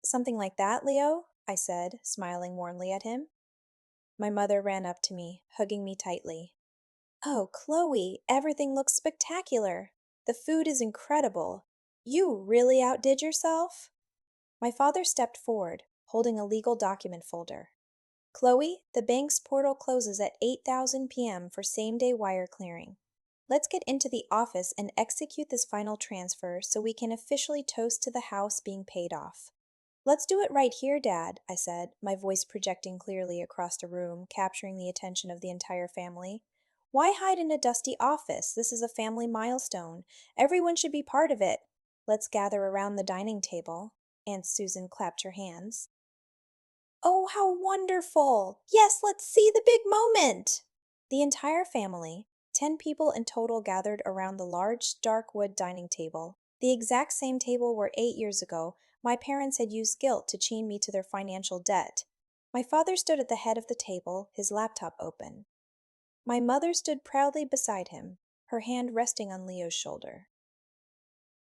"Something like that, Leo," I said, smiling warmly at him. My mother ran up to me, hugging me tightly. "Oh, Chloe, everything looks spectacular. The food is incredible. You really outdid yourself." My father stepped forward, holding a legal document folder. "Chloe, the bank's portal closes at 8:00 p.m. for same-day wire clearing. Let's get into the office and execute this final transfer so we can officially toast to the house being paid off." "Let's do it right here, Dad," I said, my voice projecting clearly across the room, capturing the attention of the entire family. "Why hide in a dusty office? This is a family milestone. Everyone should be part of it. Let's gather around the dining table." Aunt Susan clapped her hands. Oh, how wonderful! Yes, let's see the big moment! The entire family, 10 people in total, gathered around the large, dark wood dining table, the exact same table where 8 years ago my parents had used guilt to chain me to their financial debt. My father stood at the head of the table, his laptop open. My mother stood proudly beside him, her hand resting on Leo's shoulder.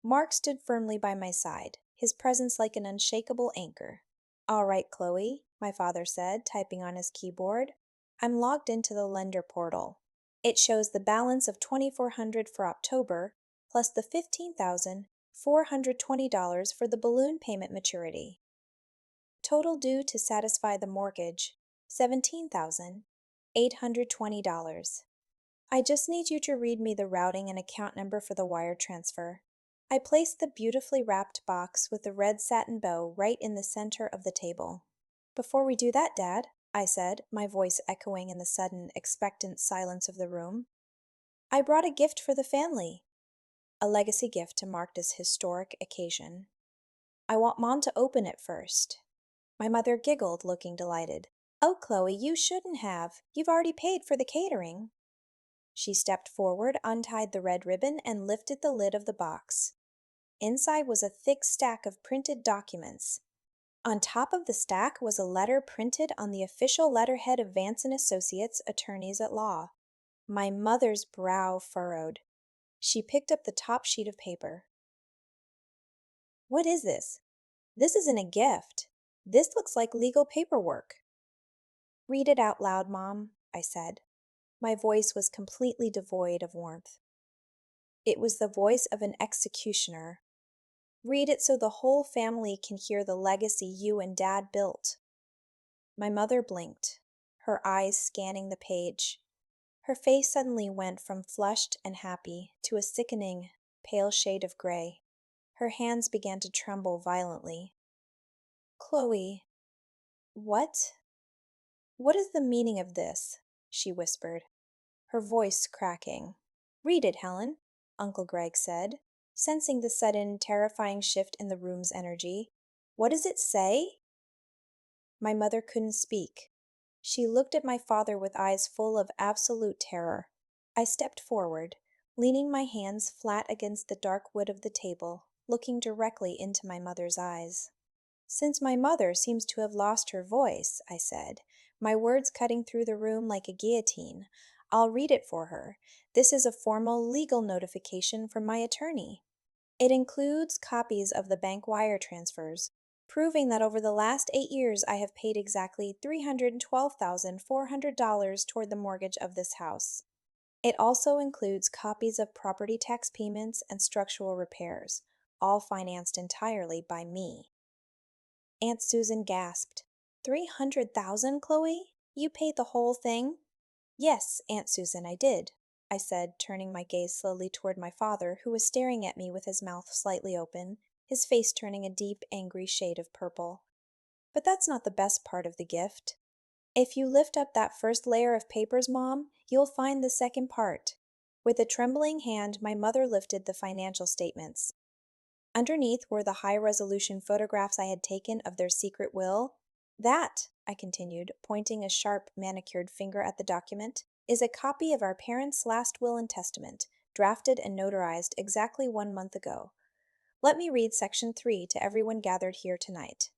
Mark stood firmly by my side, his presence like an unshakable anchor. "All right, Chloe," my father said, typing on his keyboard. "I'm logged into the lender portal. It shows the balance of $2,400 for October, plus the $15,420 for the balloon payment maturity. Total due to satisfy the mortgage, $17,820. I just need you to read me the routing and account number for the wire transfer." I placed the beautifully wrapped box with the red satin bow right in the center of the table. "Before we do that, Dad," I said, my voice echoing in the sudden, expectant silence of the room, "I brought a gift for the family." A legacy gift to mark this historic occasion. "I want Mom to open it first." My mother giggled, looking delighted. "Oh, Chloe, you shouldn't have. You've already paid for the catering." She stepped forward, untied the red ribbon, and lifted the lid of the box. Inside was a thick stack of printed documents. On top of the stack was a letter printed on the official letterhead of Vance & Associates, attorneys at law. My mother's brow furrowed. She picked up the top sheet of paper. "What is this? This isn't a gift. This looks like legal paperwork." "Read it out loud, Mom," I said. My voice was completely devoid of warmth. It was the voice of an executioner. "Read it so the whole family can hear the legacy you and Dad built." My mother blinked, her eyes scanning the page. Her face suddenly went from flushed and happy to a sickening, pale shade of gray. Her hands began to tremble violently. "Chloe, what? What is the meaning of this?" she whispered, her voice cracking. "Read it, Helen," Uncle Greg said, sensing the sudden, terrifying shift in the room's energy. "What does it say?" My mother couldn't speak. She looked at my father with eyes full of absolute terror. I stepped forward, leaning my hands flat against the dark wood of the table, looking directly into my mother's eyes. "Since my mother seems to have lost her voice," I said, my words cutting through the room like a guillotine, "I'll read it for her. This is a formal legal notification from my attorney. It includes copies of the bank wire transfers, proving that over the last 8 years I have paid exactly $312,400 toward the mortgage of this house. It also includes copies of property tax payments and structural repairs, all financed entirely by me." Aunt Susan gasped. "300,000, Chloe? You paid the whole thing?" "Yes, Aunt Susan, I did," I said, turning my gaze slowly toward my father, who was staring at me with his mouth slightly open, his face turning a deep, angry shade of purple. "But that's not the best part of the gift. If you lift up that first layer of papers, Mom, you'll find the second part." With a trembling hand, my mother lifted the financial statements. Underneath were the high-resolution photographs I had taken of their secret will. "That," I continued, pointing a sharp, manicured finger at the document, "is a copy of our parents' last will and testament, drafted and notarized exactly 1 month ago. Let me read Section 3 to everyone gathered here tonight."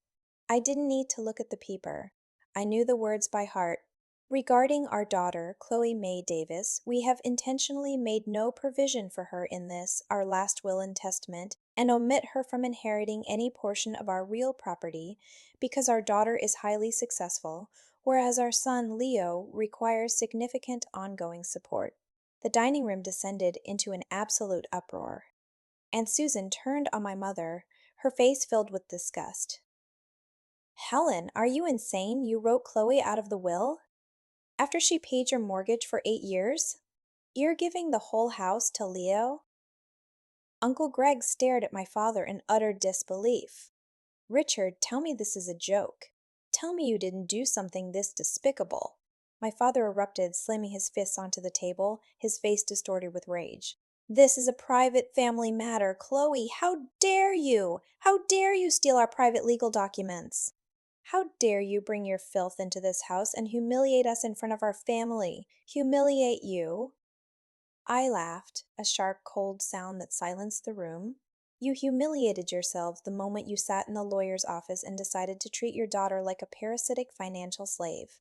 I didn't need to look at the paper. I knew the words by heart. "Regarding our daughter, Chloe May Davis, we have intentionally made no provision for her in this, our last will and testament, and omit her from inheriting any portion of our real property because our daughter is highly successful, whereas our son Leo requires significant ongoing support." The dining room descended into an absolute uproar. Aunt Susan turned on my mother, her face filled with disgust. "Helen, are you insane? You wrote Chloe out of the will? After she paid your mortgage for 8 years? You're giving the whole house to Leo?" Uncle Greg stared at my father in utter disbelief. "Richard, tell me this is a joke. Tell me you didn't do something this despicable." My father erupted, slamming his fists onto the table, his face distorted with rage. "This is a private family matter. Chloe, how dare you? How dare you steal our private legal documents?" How dare you bring your filth into this house and humiliate us in front of our family? Humiliate you? I laughed, a sharp, cold sound that silenced the room. You humiliated yourselves the moment you sat in the lawyer's office and decided to treat your daughter like a parasitic financial slave.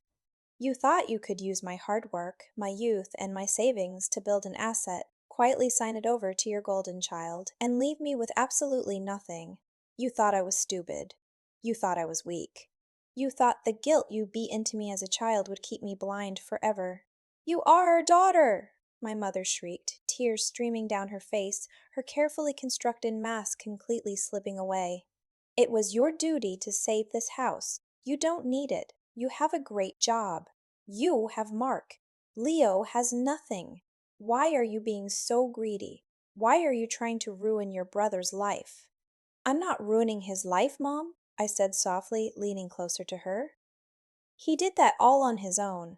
You thought you could use my hard work, my youth, and my savings to build an asset, quietly sign it over to your golden child, and leave me with absolutely nothing. You thought I was stupid. You thought I was weak. You thought the guilt you beat into me as a child would keep me blind forever. You are our daughter! My mother shrieked, tears streaming down her face, her carefully constructed mask completely slipping away. It was your duty to save this house. You don't need it. You have a great job. You have Mark. Leo has nothing. Why are you being so greedy? Why are you trying to ruin your brother's life? I'm not ruining his life, Mom, I said softly, leaning closer to her. He did that all on his own.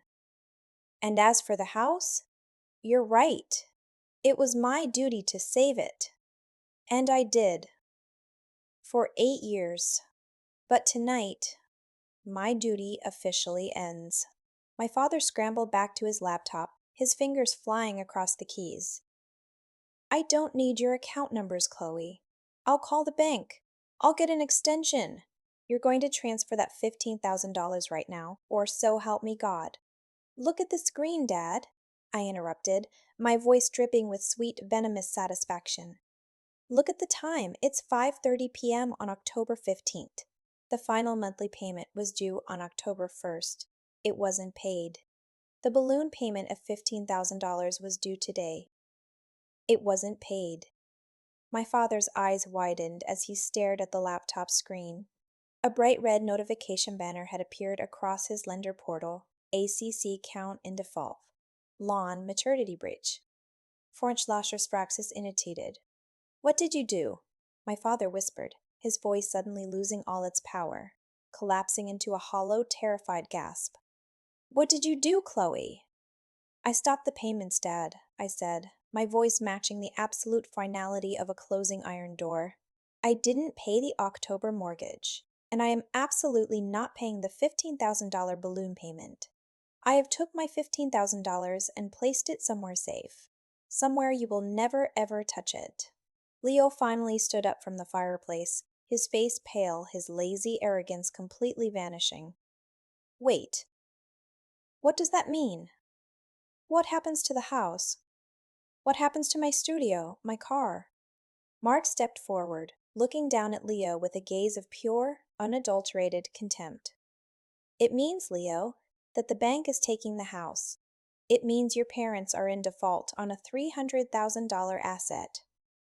And as for the house, you're right. It was my duty to save it. And I did. For 8 years. But tonight, my duty officially ends. My father scrambled back to his laptop, his fingers flying across the keys. I don't need your account numbers, Chloe. I'll call the bank. I'll get an extension. You're going to transfer that $15,000 right now, or so help me God. Look at the screen, Dad, I interrupted, my voice dripping with sweet, venomous satisfaction. Look at the time. It's 5:30 p.m. on October 15th. The final monthly payment was due on October 1st. It wasn't paid. The balloon payment of $15,000 was due today. It wasn't paid. My father's eyes widened as he stared at the laptop screen. A bright red notification banner had appeared across his lender portal. ACC count in default. Lawn maternity breach. Vorentslagerspraxis initiated. What did you do? My father whispered, his voice suddenly losing all its power, collapsing into a hollow, terrified gasp. What did you do, Chloe? I stopped the payments, Dad, I said, my voice matching the absolute finality of a closing iron door. I didn't pay the October mortgage, and I am absolutely not paying the $15,000 balloon payment. I have took my $15,000 and placed it somewhere safe, somewhere you will never ever touch it. Leo finally stood up from the fireplace, his face pale, his lazy arrogance completely vanishing. Wait. What does that mean? What happens to the house? What happens to my studio, my car? Mark stepped forward, looking down at Leo with a gaze of pure, unadulterated contempt. It means, Leo, that the bank is taking the house. It means your parents are in default on a $300,000 asset.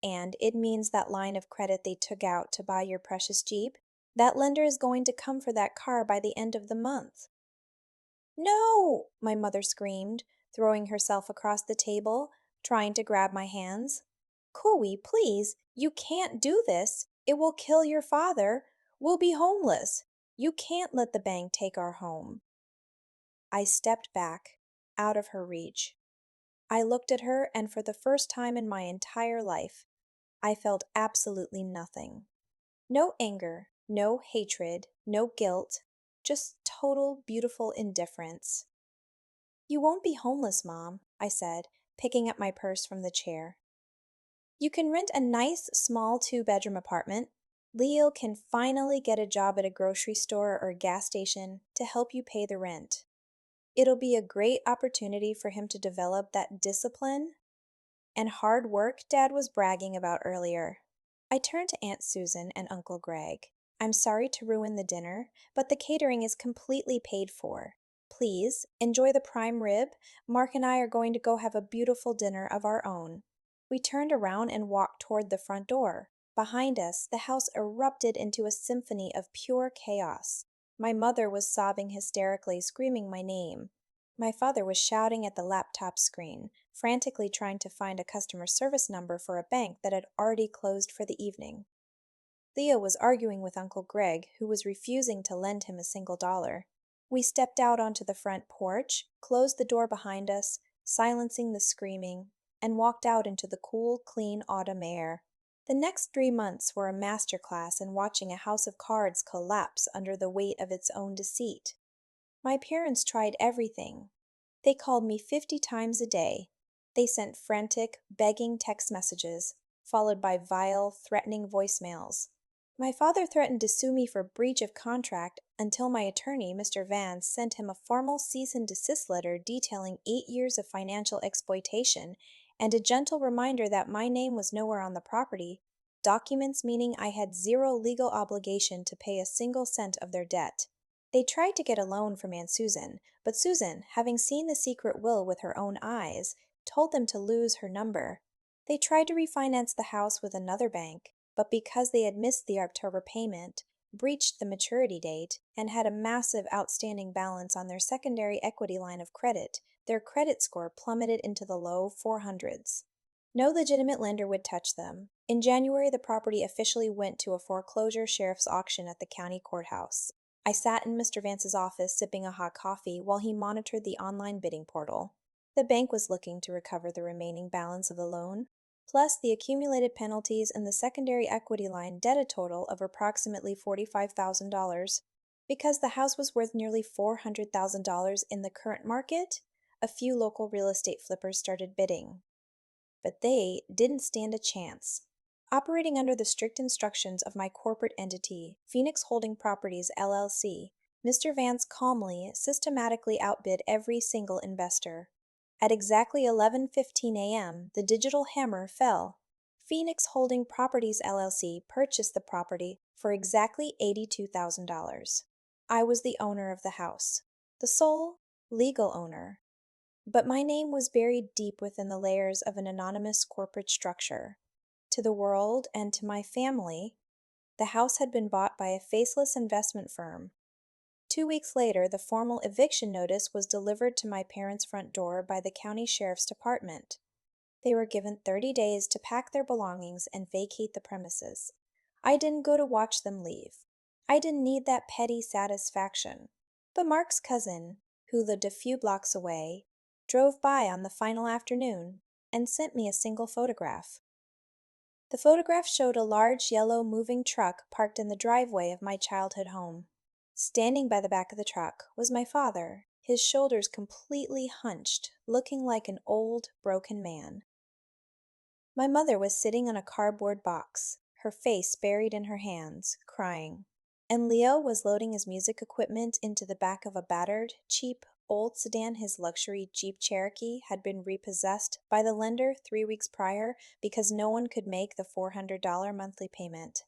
And it means that line of credit they took out to buy your precious Jeep, that lender is going to come for that car by the end of the month. No, my mother screamed, throwing herself across the table, trying to grab my hands. Chloe, please, you can't do this. It will kill your father. We'll be homeless. You can't let the bank take our home. I stepped back, out of her reach. I looked at her, and for the first time in my entire life, I felt absolutely nothing. No anger, no hatred, no guilt, just total, beautiful indifference. You won't be homeless, Mom, I said, picking up my purse from the chair. You can rent a nice, small 2-bedroom apartment. Leo can finally get a job at a grocery store or gas station to help you pay the rent. It'll be a great opportunity for him to develop that discipline and hard work Dad was bragging about earlier. I turned to Aunt Susan and Uncle Greg. I'm sorry to ruin the dinner, but the catering is completely paid for. Please, enjoy the prime rib. Mark and I are going to go have a beautiful dinner of our own. We turned around and walked toward the front door. Behind us, the house erupted into a symphony of pure chaos. My mother was sobbing hysterically, screaming my name. My father was shouting at the laptop screen, frantically trying to find a customer service number for a bank that had already closed for the evening. Leo was arguing with Uncle Greg, who was refusing to lend him a single dollar. We stepped out onto the front porch, closed the door behind us, silencing the screaming, and walked out into the cool, clean autumn air. The next 3 months were a masterclass in watching a house of cards collapse under the weight of its own deceit. My parents tried everything. They called me 50 times a day. They sent frantic, begging text messages, followed by vile, threatening voicemails. My father threatened to sue me for breach of contract until my attorney, Mr. Vance, sent him a formal cease and desist letter detailing 8 years of financial exploitation and a gentle reminder that my name was nowhere on the property, documents meaning I had zero legal obligation to pay a single cent of their debt. They tried to get a loan from Aunt Susan, but Susan, having seen the secret will with her own eyes, told them to lose her number. They tried to refinance the house with another bank, but because they had missed the October payment, breached the maturity date, and had a massive outstanding balance on their secondary equity line of credit, their credit score plummeted into the low 400s. No legitimate lender would touch them. In January, the property officially went to a foreclosure sheriff's auction at the county courthouse. I sat in Mr. Vance's office sipping a hot coffee while he monitored the online bidding portal. The bank was looking to recover the remaining balance of the loan, plus the accumulated penalties and the secondary equity line debt a total of approximately $45,000. Because the house was worth nearly $400,000 in the current market, a few local real estate flippers started bidding. But they didn't stand a chance. Operating under the strict instructions of my corporate entity, Phoenix Holding Properties, LLC, Mr. Vance calmly, systematically outbid every single investor. At exactly 11:15 a.m., the digital hammer fell. Phoenix Holding Properties, LLC purchased the property for exactly $82,000. I was the owner of the house, the sole legal owner. But my name was buried deep within the layers of an anonymous corporate structure. To the world and to my family, the house had been bought by a faceless investment firm. 2 weeks later, the formal eviction notice was delivered to my parents' front door by the county sheriff's department. They were given 30 days to pack their belongings and vacate the premises. I didn't go to watch them leave. I didn't need that petty satisfaction. But Mark's cousin, who lived a few blocks away, drove by on the final afternoon and sent me a single photograph. The photograph showed a large yellow moving truck parked in the driveway of my childhood home. Standing by the back of the truck was my father, his shoulders completely hunched, looking like an old, broken man. My mother was sitting on a cardboard box, her face buried in her hands, crying. And Leo was loading his music equipment into the back of a battered, cheap, old sedan his luxury Jeep Cherokee had been repossessed by the lender 3 weeks prior because no one could make the $400 monthly payment.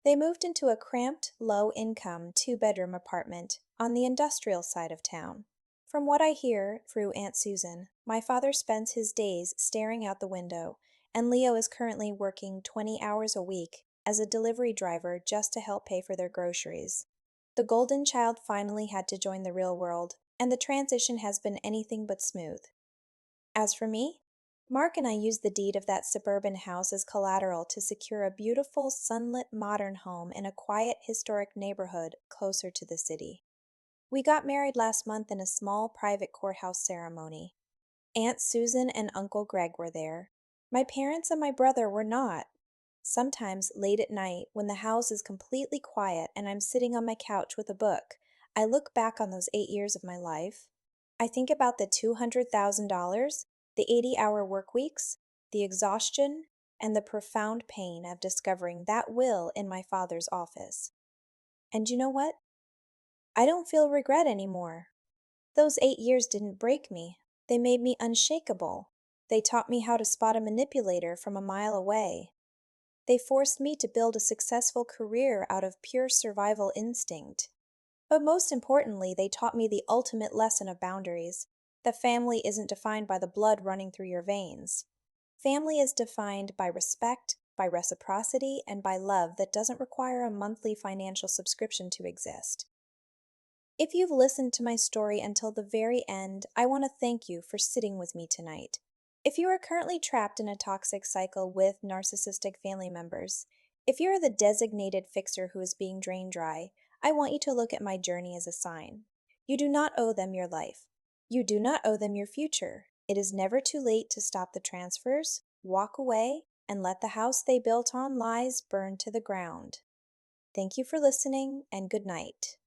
They moved into a cramped, low-income, two-bedroom apartment on the industrial side of town. From what I hear through Aunt Susan, my father spends his days staring out the window, and Leo is currently working 20 hours a week as a delivery driver just to help pay for their groceries. The golden child finally had to join the real world, and the transition has been anything but smooth. As for me, Mark and I used the deed of that suburban house as collateral to secure a beautiful, sunlit modern home in a quiet, historic neighborhood closer to the city. We got married last month in a small private courthouse ceremony. Aunt Susan and Uncle Greg were there. My parents and my brother were not. Sometimes, late at night, when the house is completely quiet and I'm sitting on my couch with a book, I look back on those 8 years of my life. I think about the $200,000, the 80-hour work weeks, the exhaustion, and the profound pain of discovering that will in my father's office. And you know what? I don't feel regret anymore. Those 8 years didn't break me. They made me unshakable. They taught me how to spot a manipulator from a mile away. They forced me to build a successful career out of pure survival instinct. But most importantly, they taught me the ultimate lesson of boundaries. That family isn't defined by the blood running through your veins. Family is defined by respect, by reciprocity, and by love that doesn't require a monthly financial subscription to exist. If you've listened to my story until the very end, I want to thank you for sitting with me tonight. If you are currently trapped in a toxic cycle with narcissistic family members, if you are the designated fixer who is being drained dry, I want you to look at my journey as a sign. You do not owe them your life. You do not owe them your future. It is never too late to stop the transfers, walk away, and let the house they built on lies burn to the ground. Thank you for listening, and good night.